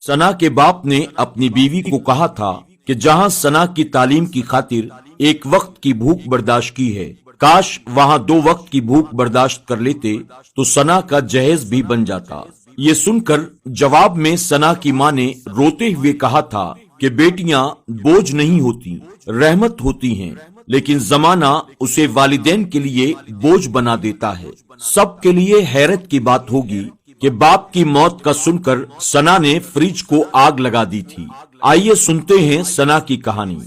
सना के बाप ने अपनी बीवी को कहा था कि जहां सना की तालीम की खातिर एक वक्त की भूख बर्दाश्त की है, काश वहां 2 वक्त की भूख बर्दाश्त कर लेते तो सना का जहेज भी बन जाता। ये सुनकर जवाब में सना की माँ ने रोते हुए कहा था कि बेटियां बोझ नहीं होती, रहमत होती हैं, लेकिन जमाना उसे वालिदैन के लिए बोझ बना देता है। सबके लिए हैरत की बात होगी कि बाप की मौत का सुनकर सना ने फ्रिज को आग लगा दी थी। आइए सुनते हैं सना की कहानी।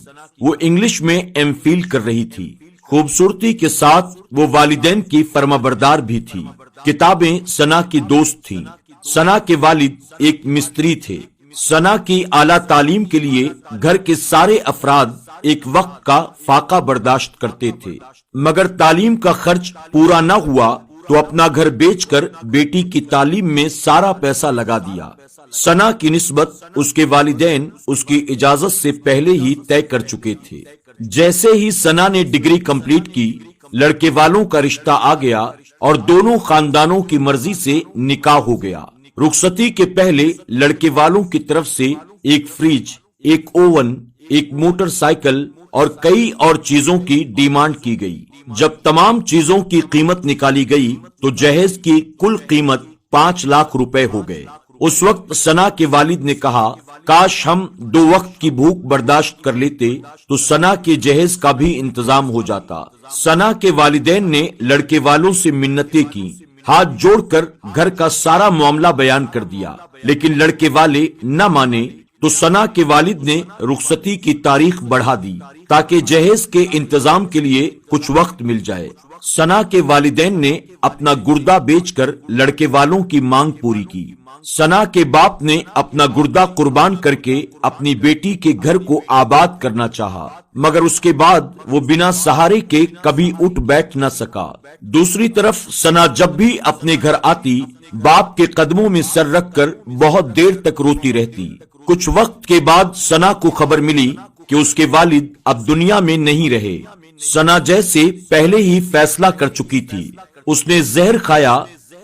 वो इंग्लिश में एमफिल कर रही थी। खूबसूरती के साथ वो वालिदैन की फरमाबरदार भी थी। किताबें सना की दोस्त थीं। सना के वालिद एक मिस्त्री थे। सना की आला तालीम के लिए घर के सारे अफराद एक वक्त का फाका बर्दाश्त करते थे, मगर तालीम का खर्च पूरा न हुआ तो अपना घर बेचकर बेटी की तालीम में सारा पैसा लगा दिया। सना की निस्बत उसके वालिदैन उसकी इजाजत से पहले ही तय कर चुके थे। जैसे ही सना ने डिग्री कंप्लीट की, लड़के वालों का रिश्ता आ गया और दोनों खानदानों की मर्जी से निकाह हो गया। रुखसती के पहले लड़के वालों की तरफ से एक फ्रिज, एक ओवन, एक मोटरसाइकिल और कई और चीजों की डिमांड की गई। जब तमाम चीजों की कीमत निकाली गई तो जहेज की कुल कीमत 5 लाख रुपए हो गए। उस वक्त सना के वालिद ने कहा, काश हम 2 वक्त की भूख बर्दाश्त कर लेते तो सना के जहेज का भी इंतजाम हो जाता। सना के वालिदैन ने लड़के वालों से मिन्नतें की, हाथ जोड़कर घर का सारा मामला बयान कर दिया, लेकिन लड़के वाले न माने तो सना के वालिद ने रुखसती की तारीख बढ़ा दी ताकि जहेज के इंतजाम के लिए कुछ वक्त मिल जाए। सना के वालिदैन ने अपना गुर्दा बेचकर लड़के वालों की मांग पूरी की। सना के बाप ने अपना गुर्दा कुर्बान करके अपनी बेटी के घर को आबाद करना चाहा, मगर उसके बाद वो बिना सहारे के कभी उठ बैठ न सका। दूसरी तरफ सना जब भी अपने घर आती, बाप के कदमों में सर रखकर बहुत देर तक रोती रहती। कुछ वक्त के बाद सना को खबर मिली कि उसके वालिद अब दुनिया में नहीं रहे। सना जैसे पहले ही फैसला कर चुकी थी। उसने जहर खाया,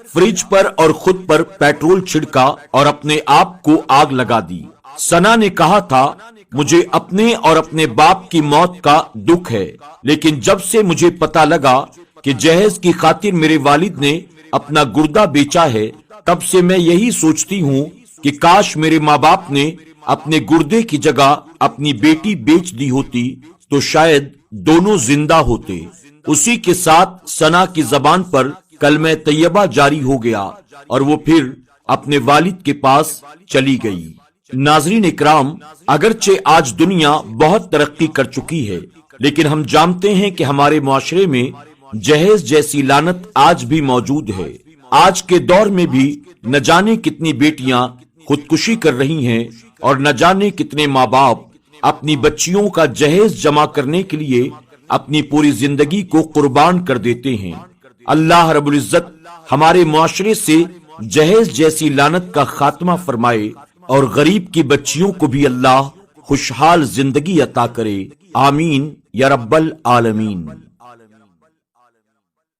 फ्रिज पर और खुद पर पेट्रोल छिड़का और अपने आप को आग लगा दी। सना ने कहा था, मुझे अपने और अपने बाप की मौत का दुख है, लेकिन जब से मुझे पता लगा कि जहेज की खातिर मेरे वालिद ने अपना गुर्दा बेचा है, तब से मैं यही सोचती हूँ कि काश मेरे माँ बाप ने अपने गुर्दे की जगह अपनी बेटी बेच दी होती तो शायद दोनों जिंदा होते। उसी के साथ सना की जबान पर कलमे तैयबा जारी हो गया और वो फिर अपने वालिद के पास चली गई। नाज़रीन इकराम, अगरचे आज दुनिया बहुत तरक्की कर चुकी है, लेकिन हम जानते हैं कि हमारे मुआशरे में जहेज जैसी लानत आज भी मौजूद है। आज के दौर में भी न जाने कितनी बेटियां खुदकुशी कर रही हैं और न जाने कितने माँ बाप अपनी बच्चियों का जहेज जमा करने के लिए अपनी पूरी जिंदगी को कुर्बान कर देते हैं। अल्लाह रब्बुल इज्जत हमारे मुआशरे से जहेज जैसी लानत का खात्मा फरमाए और गरीब की बच्चियों को भी अल्लाह खुशहाल जिंदगी अता करे। आमीन या रब्बल आलमीन।